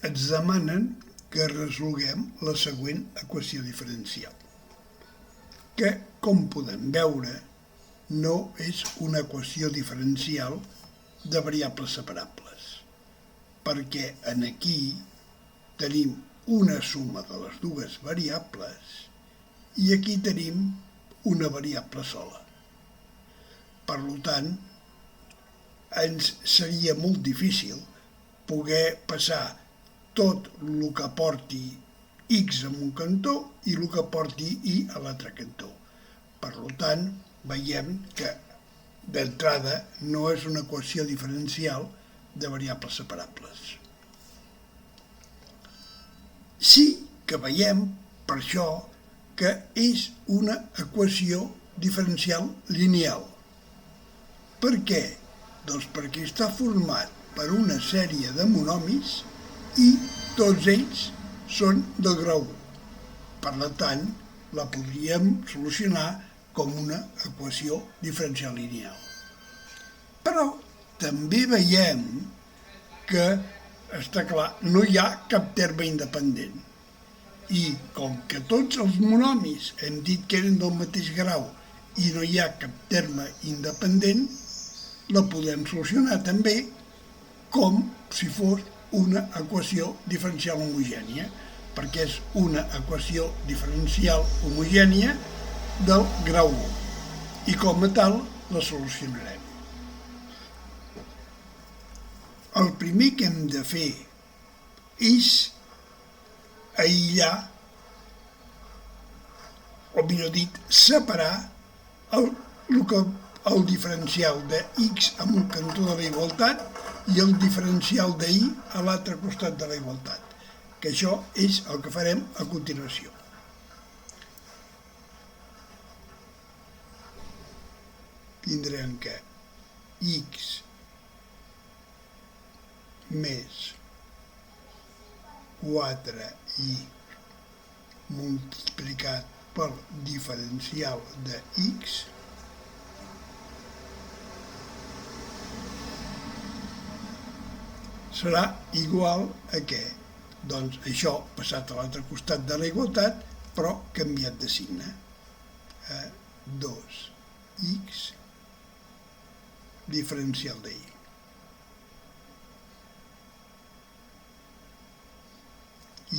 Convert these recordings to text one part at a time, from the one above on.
ens demanen que resolguem la següent equació diferencial, que, com podem veure, no és una equació diferencial de variables separables, perquè aquí tenim una suma de les dues variables i aquí tenim una variable sola. Per tant, ens seria molt difícil poder passar tot el que porti x en un cantó i el que porti y a l'altre cantó. Per tant, veiem que d'entrada no és una equació diferencial de variables separables. Sí que veiem, per això, que és una equació diferencial lineal. Per què? Doncs perquè està format per una sèrie de monomis i tots ells són del grau 1. Per tant, la podríem solucionar com una equació diferencial lineal. Però també veiem que, està clar, no hi ha cap terme independent. I com que tots els monomis hem dit que eren del mateix grau i no hi ha cap terme independent, la podem solucionar també com si fos una equació diferencial homogènia, perquè és una equació diferencial homogènia del grau 1 i com a tal la solucionarem. El primer que hem de fer és aïllar, o millor dit, separar el diferencial de x en un cantó de la igualtat i el diferencial de y a l'altre costat de la igualtat, que això és el que farem a continuació. Tindrem que x més 4i multiplicat pel diferencial de x serà igual a què? Doncs això passat a l'altre costat de la igualtat, però canviat de signe. A 2x diferencial de y.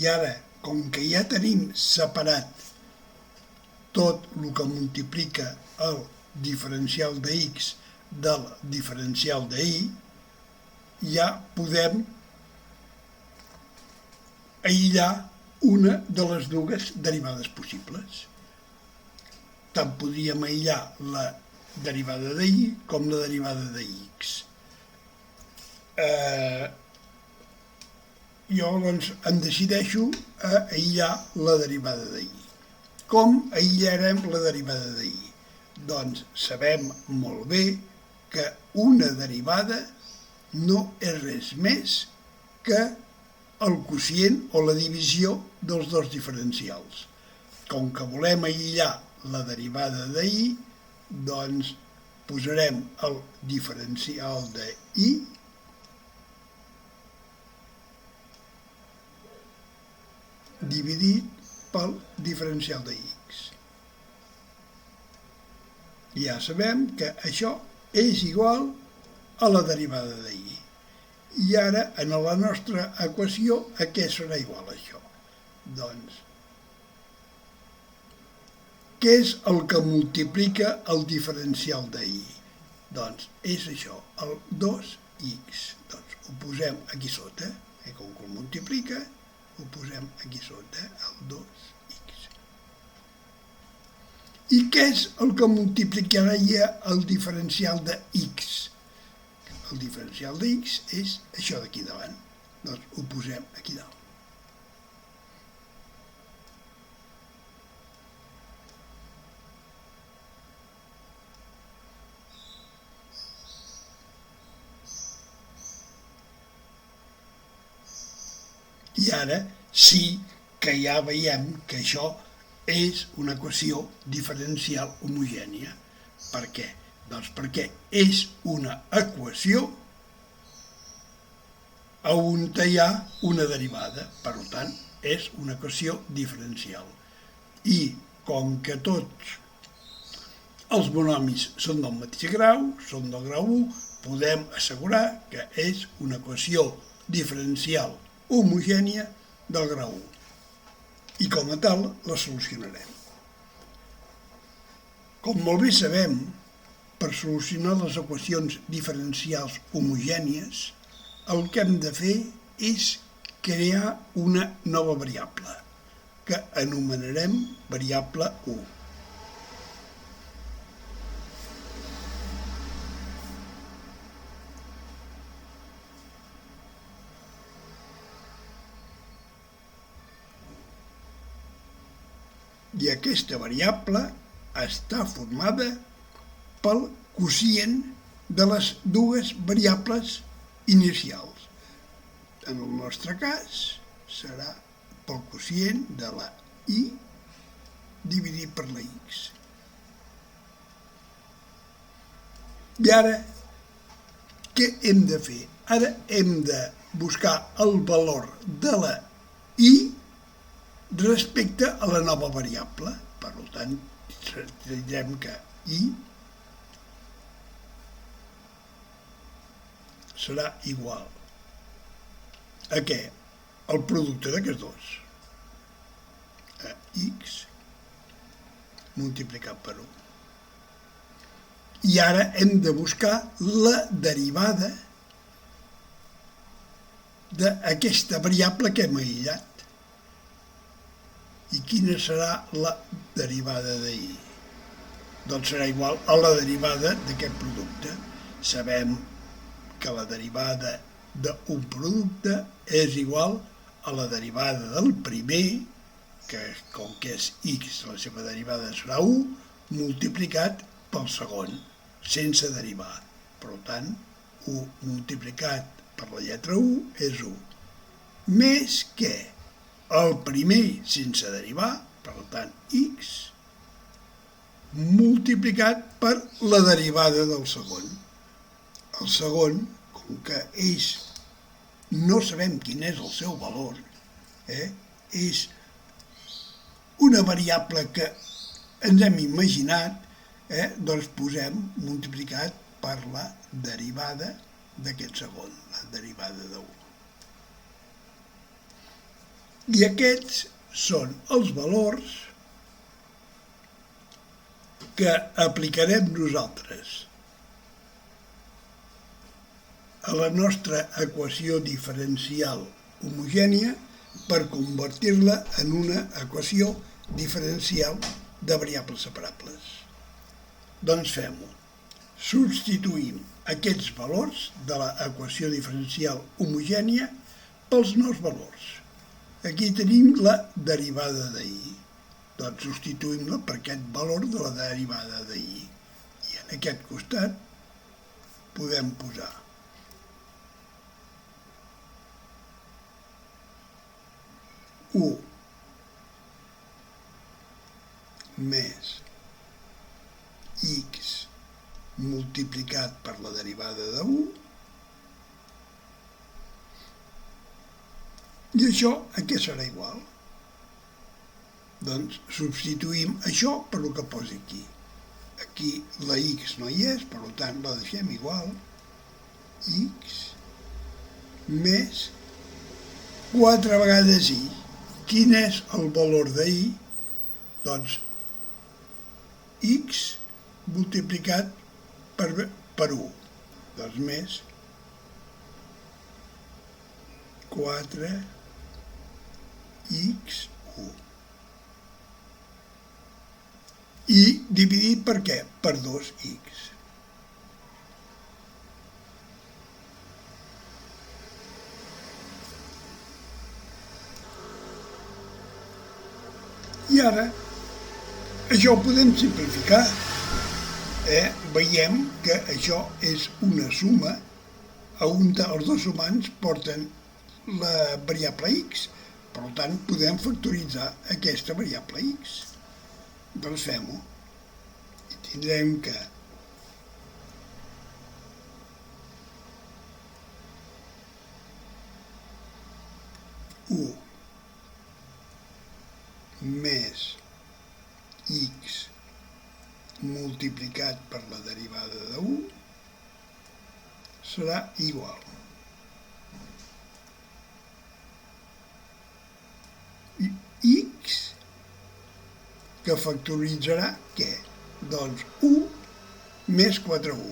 I ara, com que ja tenim separat tot el que multiplica el diferencial de x del diferencial de y, ja podem aïllar una de les dues derivades possibles. Tant podríem aïllar la derivada de y com la derivada de x. Jo doncs em decideixo a aïllar la derivada de y. Com aïllarem la derivada de y? Doncs sabem molt bé que una derivada no és res més que el quocient o la divisió dels dos diferencials. Com que volem aïllar la derivada de y, doncs posarem el diferencial de y dividit pel diferencial de x. Ja sabem que això és igual a la derivada de y. I ara, en la nostra equació, a què serà igual això? Doncs, què és el que multiplica el diferencial de y? Doncs és això, el 2x. Doncs ho posem aquí sota, com que el multiplica, ho posem aquí sota, el 2x. I què és el que multiplicaria el diferencial de x? El diferencial de x és això d'aquí davant. Doncs ho posem aquí dalt. I ara sí que ja veiem que això és una equació diferencial homogènia. Per què? Doncs perquè és una equació on hi ha una derivada. Per tant, és una equació diferencial. I com que tots els monomis són del mateix grau, són del grau 1, podem assegurar que és una equació diferencial homogènia del grau 1. I com a tal la solucionarem. Com molt bé sabem, per solucionar les equacions diferencials homogènies, el que hem de fer és crear una nova variable, que anomenarem variable 1. I aquesta variable està formada pel quocient de les dues variables inicials. En el nostre cas serà pel quocient de la i dividit per la x. I ara, què hem de fer? Ara hem de buscar el valor de la i respecte a la nova variable. Per tant, direm que i serà igual a què? El producte d'aquests dos. A x multiplicat per 1. I ara hem de buscar la derivada d'aquesta variable que hem aïllat. I quina serà la derivada d'y? Doncs serà igual a la derivada d'aquest producte. Sabem que la derivada d'un producte és igual a la derivada del primer, que com que és x, la seva derivada serà 1, multiplicat pel segon, sense derivar. Per tant, 1 multiplicat per la lletra 1 és 1. Més que el primer sense derivar, per tant, x, multiplicat per la derivada del segon. El segon, com que no sabem quin és el seu valor, és una variable que ens hem imaginat, doncs posem multiplicat per la derivada d'aquest segon, la derivada de 1. I aquests són els valors que aplicarem nosaltres a la nostra equació diferencial homogènia per convertir-la en una equació diferencial de variables separables. Doncs fem-ho. Substituïm aquests valors de l'equació diferencial homogènia pels nous valors. Aquí tenim la derivada d'y. Doncs substituïm-la per aquest valor de la derivada d'y. I en aquest costat podem posar u més x multiplicat per la derivada de 1. I això a què serà igual? Doncs substituïm això per el que posi aquí. Aquí la x no hi és, per tant la deixem igual. X més 4 vegades y. Quin és el valor d'y? Doncs x multiplicat per 1. Doncs més 4x1. I dividit per què? Per 2x. I ara, això ho podem simplificar. Veiem que això és una suma on els dos sumands porten la variable x. Per tant, podem factoritzar aquesta variable x. Doncs fem-ho. I tindrem que 1 més x multiplicat per la derivada de 1 serà igual a x, que factoritzarà què? Doncs 1 més 4u.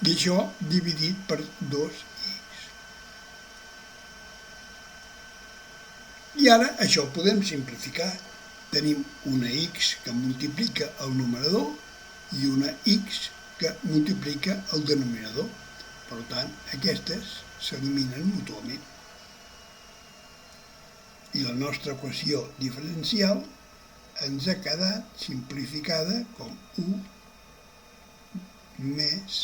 I això dividit per 2x. I ara això ho podem simplificar. Tenim una x que multiplica el numerador i una x que multiplica el denominador. Per tant, aquestes s'eliminen mútuament. I la nostra equació diferencial ens ha quedat simplificada com 1 més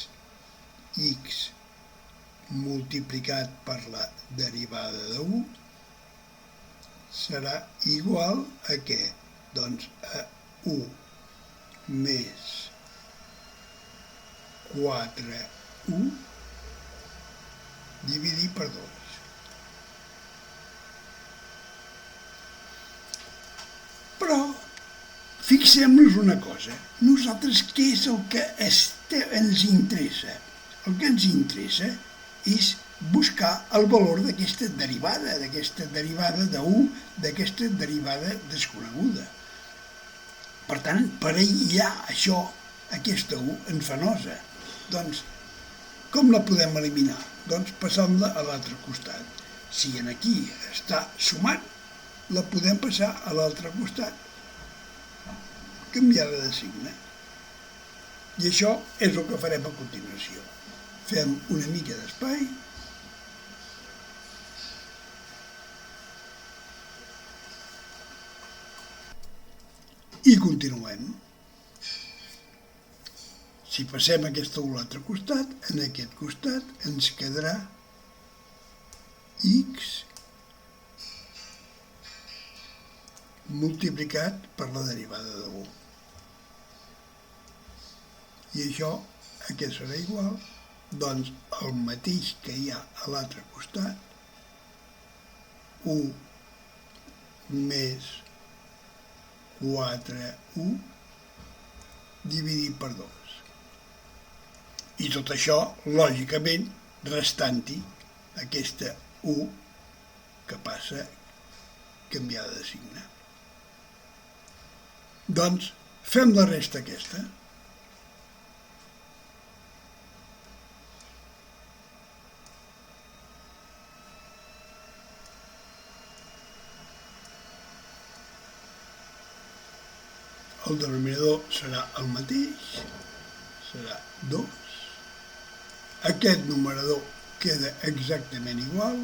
x multiplicat per la derivada de 1 serà igual a què? Doncs a 1 més 4u dividit per 2. Però fixem-nos una cosa. Nosaltres què és el que ens interessa? El que ens interessa és buscar el valor d'aquesta derivada de 1, d'aquesta derivada desconeguda. Per tant, per aïllar això, aquesta 1 enfanosa, doncs, com la podem eliminar? Doncs passant-la a l'altre costat. Si aquí està sumant, la podem passar a l'altre costat, canviada de signe. I això és el que farem a continuació. Fem una mica d'espai. I continuem. Si passem aquesta a l'altre costat, en aquest costat ens quedarà x multiplicat per la derivada de 1. I això a què serà igual? Doncs el mateix que hi ha a l'altre costat, 1 més 4u dividit per 2. I tot això, lògicament, restant-hi aquesta 1 que passa canviada de signe. Doncs fem la resta aquesta. El denominador serà el mateix, serà 2. Aquest numerador queda exactament igual,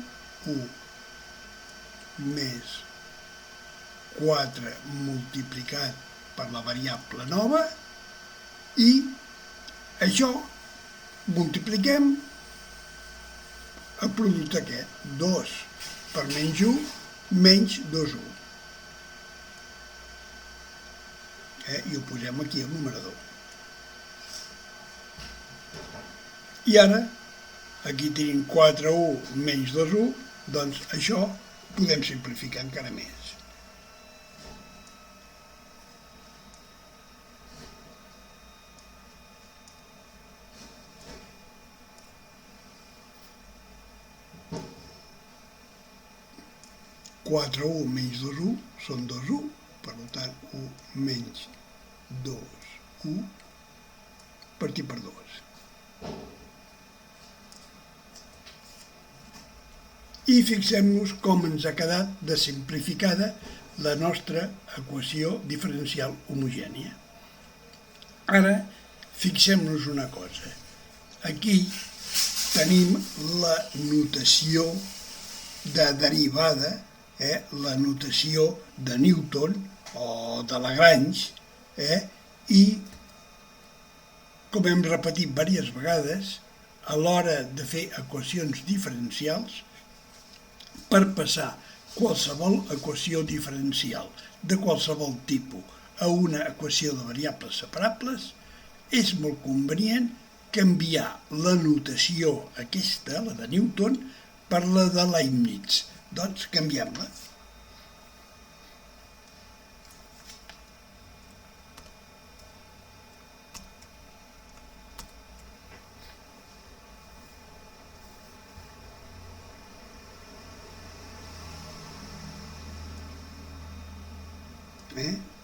1 més 4 multiplicat per la variable nova, i això multipliquem el producte aquest, 2 per menys 1 menys 2u. I ho posem aquí al numerador. I ara, aquí tenim 4u menys 2u, doncs això podem simplificar encara més. Quatre u menys 2u són 2u, per tant, 1 menys 2u partit per 2. I fixem-nos com ens ha quedat de simplificada la nostra equació diferencial homogènia. Ara, fixem-nos una cosa. Aquí tenim la notació de derivada, la notació de Newton o de Lagrange, i, com hem repetit diverses vegades, a l'hora de fer equacions diferencials, per passar qualsevol equació diferencial de qualsevol tipus a una equació de variables separables, és molt convenient canviar la notació aquesta, la de Newton, per la de Leibniz. Doncs canviem-la.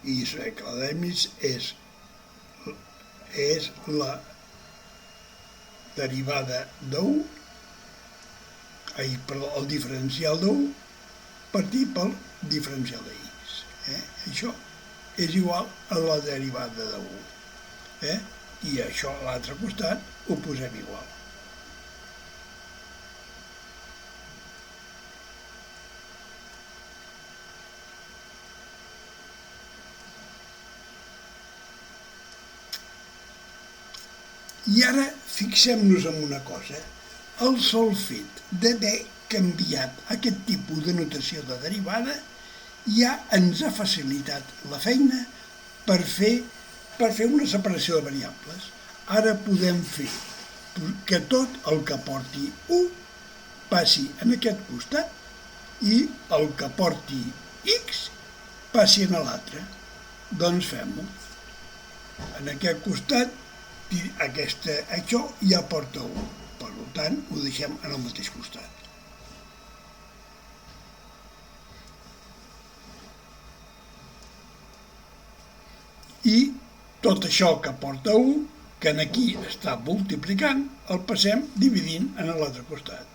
I sé que la de Leibniz és la derivada d'1, el diferencial d'1 partit pel diferencial de x. Això és igual a la derivada d'1. I això a l'altre costat ho posem igual. I ara fixem-nos en una cosa. El sol fet d'haver canviat aquest tipus de notació de derivada ja ens ha facilitat la feina per fer una separació de variables. Ara podem fer que tot el que porti 1 passi en aquest costat i el que porti x passi en l'altre. Doncs fem-ho. En aquest costat això ja porta 1, per tant ho deixem en el mateix costat. I tot això que porta 1, que aquí està multiplicant, el passem dividint en l'altre costat.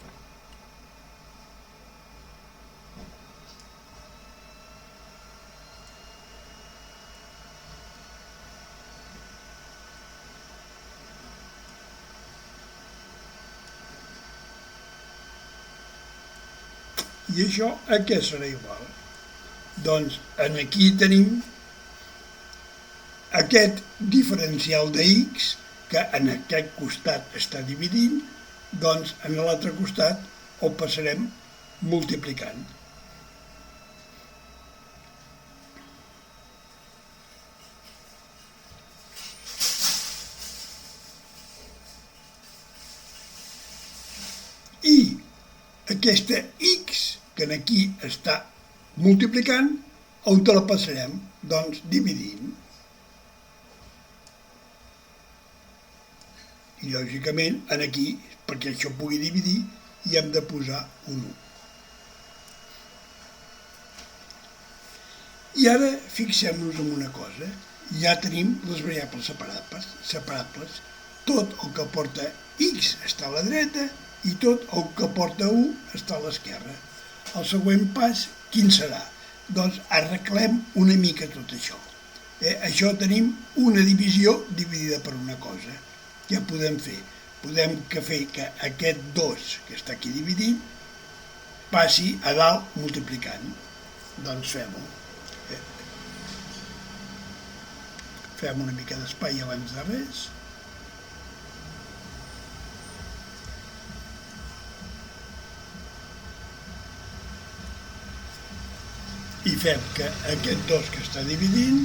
I això a què serà igual? Doncs aquí tenim aquest diferencial de x, que en aquest costat està dividint, doncs en l'altre costat ho passarem multiplicant. I aquesta x, que aquí està multiplicant, on te la passarem? Doncs dividint. I lògicament aquí, perquè això pugui dividir, hi hem de posar un 1. I ara fixem-nos en una cosa. Ja tenim les variables separables. Tot el que porta x està a la dreta i tot el que porta 1 està a l'esquerra. El següent pas, quin serà? Doncs arreglem una mica tot això. Això tenim una divisió dividida per una cosa. Què podem fer? Podem fer que aquest 2 que està aquí dividint passi a dalt multiplicant. Doncs fem-ho. Fem una mica d'espai abans de res. I fem que aquest 2 que està dividint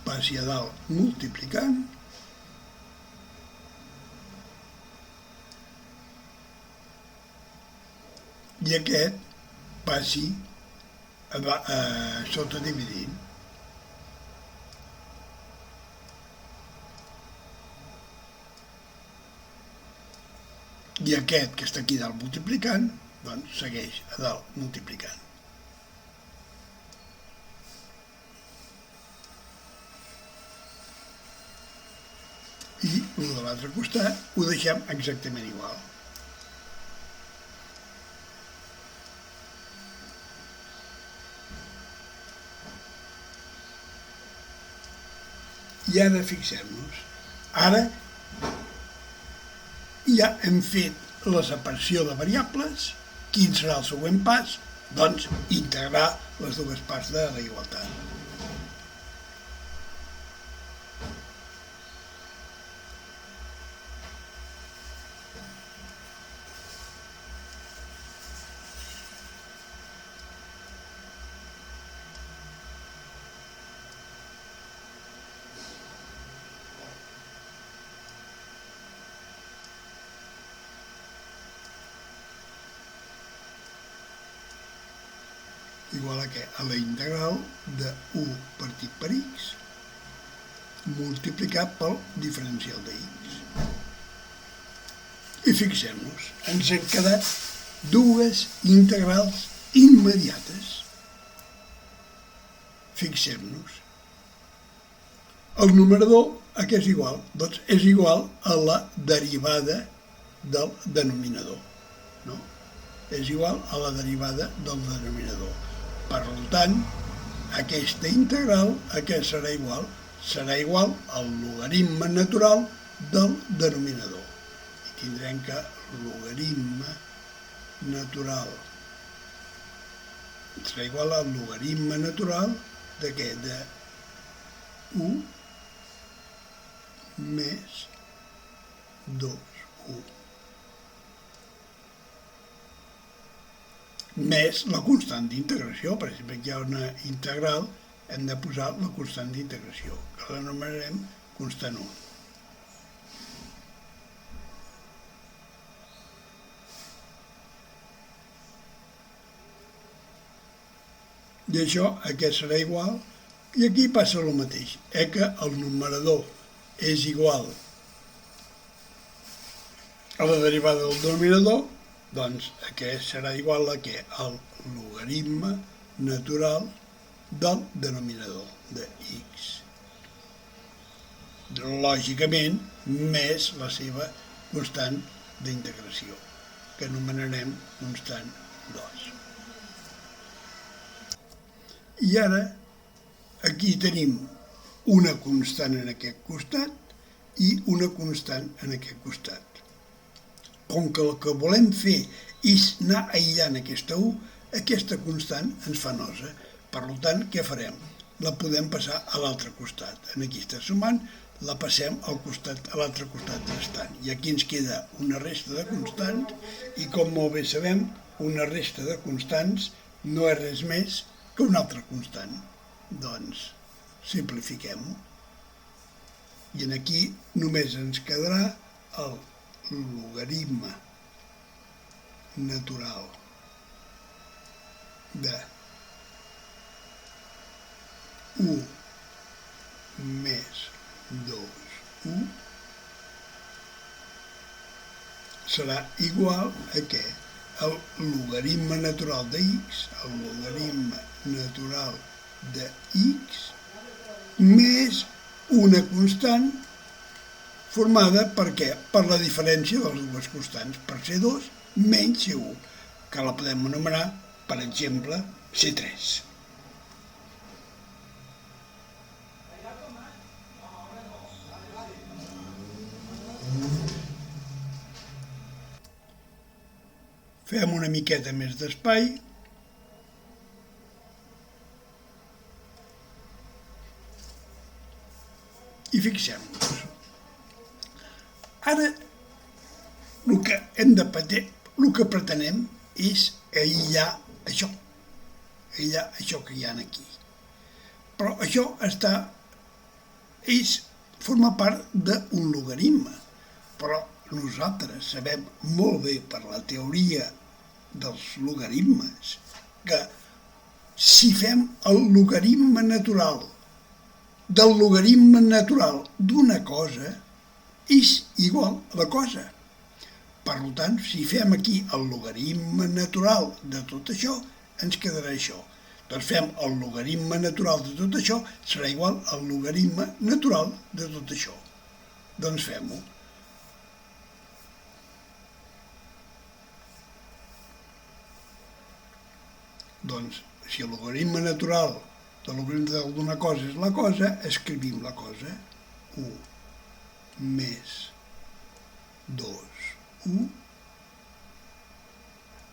passi a dalt multiplicant i aquest passi a sota dividint. I aquest que està aquí dalt multiplicant, doncs segueix a dalt multiplicant. I el de l'altre costat ho deixem exactament igual. I ara fixem-nos. Ara ja hem fet la separació de variables. Quin serà el següent pas? Doncs integrar les dues parts de la igualtat. igual a què? A la integral de 1 partit per x multiplicat pel diferencial de x. I fixem-nos, ens han quedat dues integrals immediates. Fixem-nos. El numerador a què és igual? Doncs és igual a la derivada del denominador. No? És igual a la derivada del denominador. Per tant, aquesta integral a què serà igual? Serà igual al logaritme natural del denominador. I tindrem que logaritme natural serà igual al logaritme natural de què? De 1 més 2, 1. Més la constant d'integració. Per exemple, que hi ha una integral, hem de posar la constant d'integració, que l'anomenarem constant 1. I això a què serà igual? I aquí passa el mateix, que el numerador és igual a la derivada del denominador, doncs aquest serà igual a què? Al logaritme natural del denominador de x. Lògicament, més la seva constant d'integració, que anomenarem constant 2. I ara, aquí tenim una constant en aquest costat i una constant en aquest costat. Com que el que volem fer és anar aïllant aquesta 1, aquesta constant ens fa nosa. Per tant, què farem? La podem passar a l'altre costat. Aquí està sumant, la passem a l'altre costat restant. I aquí ens queda una resta de constants i, com molt bé sabem, una resta de constants no és res més que una altra constant. Doncs simplifiquem-ho. I aquí només ens quedarà el logaritme natural de 1 més 2, 1 serà igual a què? El logaritme natural de x, el logaritme natural de x, més una constant formada per què? Per la diferència de les dues constants, per C2 menys C1, que la podem anomenar, per exemple, C3. Fem una miqueta més d'espai. I fixem-nos. Ara, el que pretenem és aïllar això que hi ha aquí. Però això forma part d'un logaritme, però nosaltres sabem molt bé per la teoria dels logaritmes que si fem el logaritme natural del logaritme natural d'una cosa és igual a la cosa. Per tant, si fem aquí el logaritme natural de tot això, ens quedarà això. Doncs fem el logaritme natural de tot això, serà igual al logaritme natural de tot això. Doncs fem-ho. Doncs, si el logaritme natural de logaritme d'una cosa és la cosa, escrivim la cosa. 1 més 2, 1.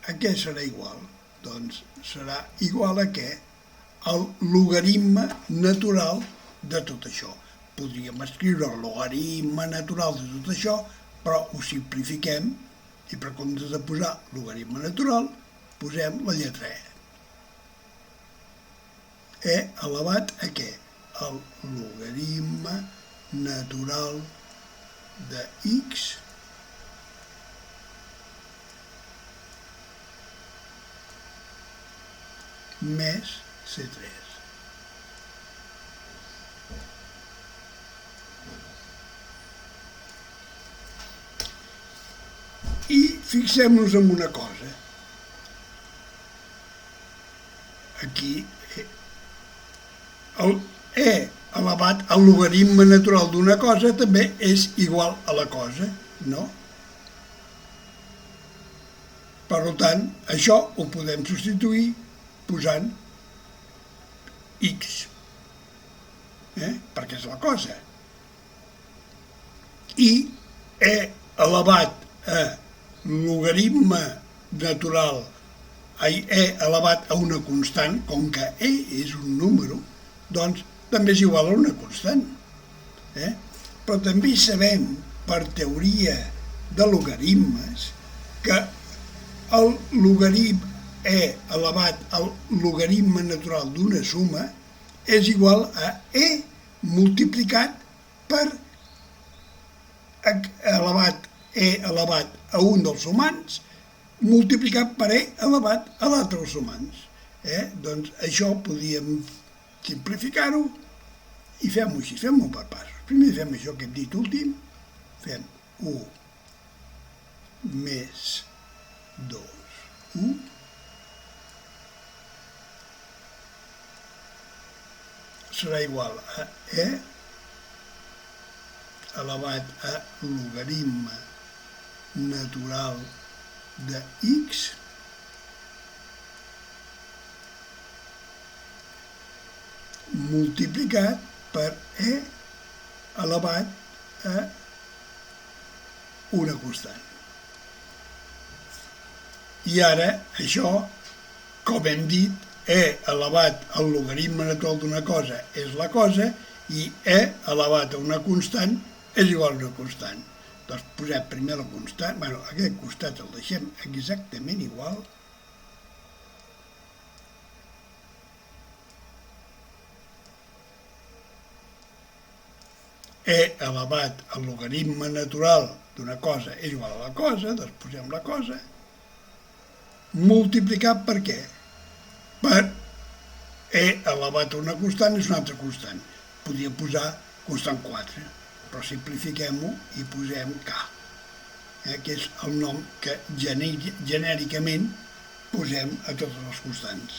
A què serà igual? Doncs serà igual a què? Al logaritme natural de tot això. Podríem escriure el logaritme natural de tot això, però ho simplifiquem i per comptes de posar logaritme natural, posem la lletra E. E elevat a què? El logaritme natural de x més C3. I fixem-nos en una cosa. Aquí el E elevat al logaritme natural d'una cosa també és igual a la cosa, no? Per tant, això ho podem substituir posant x, perquè és la cosa. I E elevat a logaritme natural, E elevat a una constant, com que E és un número, doncs també és igual a una constant. Però també sabem, per teoria de logaritmes, que el logaritme E elevat al logaritme natural d'una suma és igual a E multiplicat per E elevat a un dels sumands multiplicat per E elevat a l'altre dels sumands. Doncs això podíem simplificar-ho i fem-ho així, fem-ho per passos. Primer fem això que hem dit últim, fem 1 més 2, 1, serà igual a E elevat a logaritme natural de x multiplicat per E elevat a una constant. I ara això, com hem dit, E elevat al logaritme natural d'una cosa és la cosa i E elevat a una constant és igual a una constant. Doncs posem primer la constant, aquest costat el deixem exactament igual. E elevat al logaritme natural d'una cosa és igual a la cosa, doncs posem la cosa, multiplicat per què? Per E elevat a una constant és una altra constant. Podria posar constant 4, però simplifiquem-ho i posem K, que és el nom que genèricament posem a totes les constants.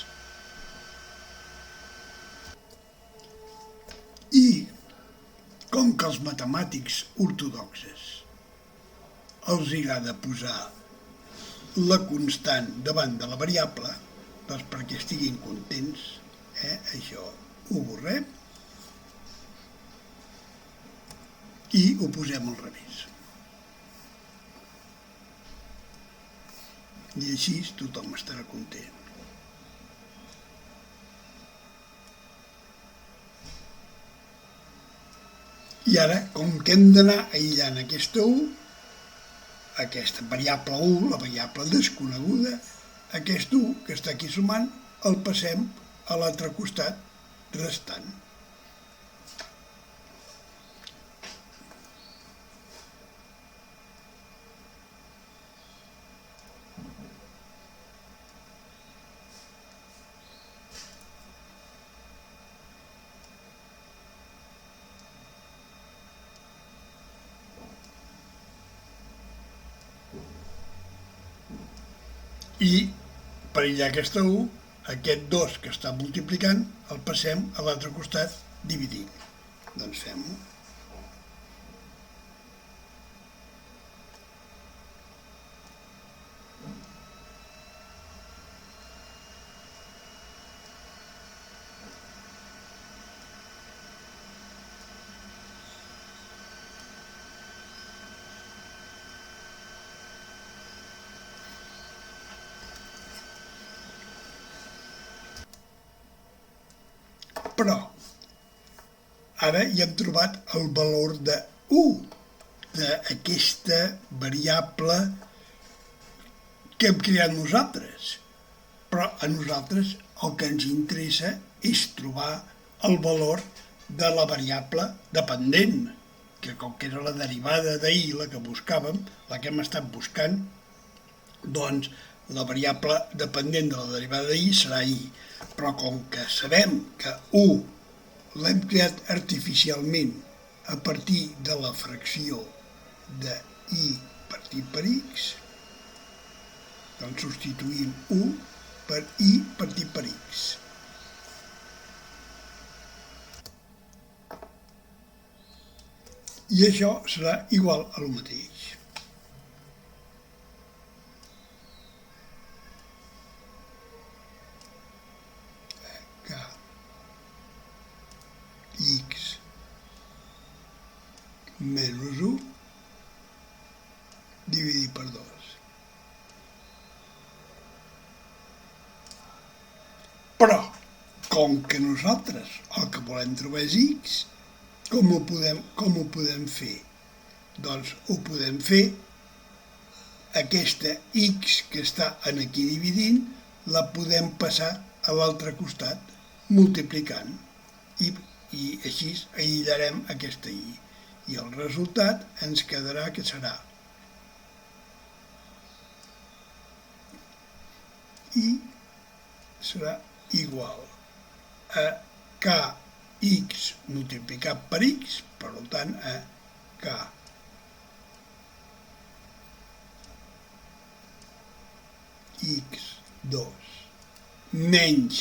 I com que als matemàtics ortodoxes els agrada posar la constant davant de la variable, doncs perquè estiguin contents, això ho borrem i ho posem al revés. I així tothom estarà content. I ara, com que hem d'anar aïllant aquesta 1, aquesta variable 1, la variable desconeguda, aquest 1 que està aquí sumant, el passem a l'altre costat restant. I per aïllar aquesta 1, aquest 2 que està multiplicant el passem a l'altre costat dividint. Doncs fem-ho. Però ara ja hem trobat el valor de 1 d'aquesta variable que hem creat nosaltres. Però a nosaltres el que ens interessa és trobar el valor de la variable dependent, que com que era la derivada d'ahir, la que buscàvem, la que hem estat buscant, doncs la variable dependent de la derivada d'ahir serà i. Però com que sabem que 1 l'hem creat artificialment a partir de la fracció de i partit per x, doncs substituïm 1 per i partit per x. I això serà igual a lo mateix. Que x menys 1 dividit per 2. Però, com que nosaltres el que volem trobar és x, com ho podem fer? Doncs ho podem fer, aquesta x que està aquí dividint, la podem passar a l'altre costat, multiplicant, i així aïllarem aquesta i. I el resultat ens quedarà que serà i serà igual a kx multiplicat per x, per tant a kx2 menys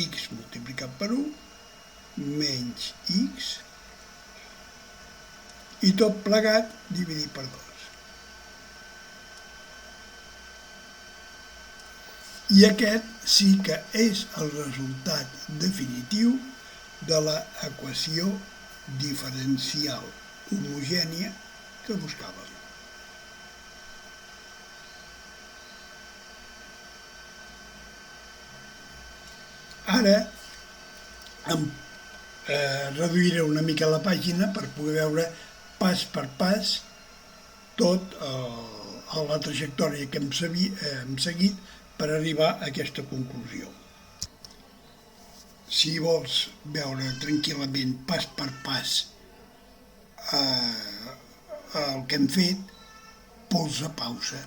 x multiplicat per 1 menys x i tot plegat dividit per 2. I aquest sí que és el resultat definitiu de l'equació diferencial homogènia que buscàvem. Ara reduiré una mica la pàgina per poder veure pas per pas tota la trajectòria que hem seguit per arribar a aquesta conclusió. Si vols veure tranquil·lament pas per pas el que hem fet, polsa pausa.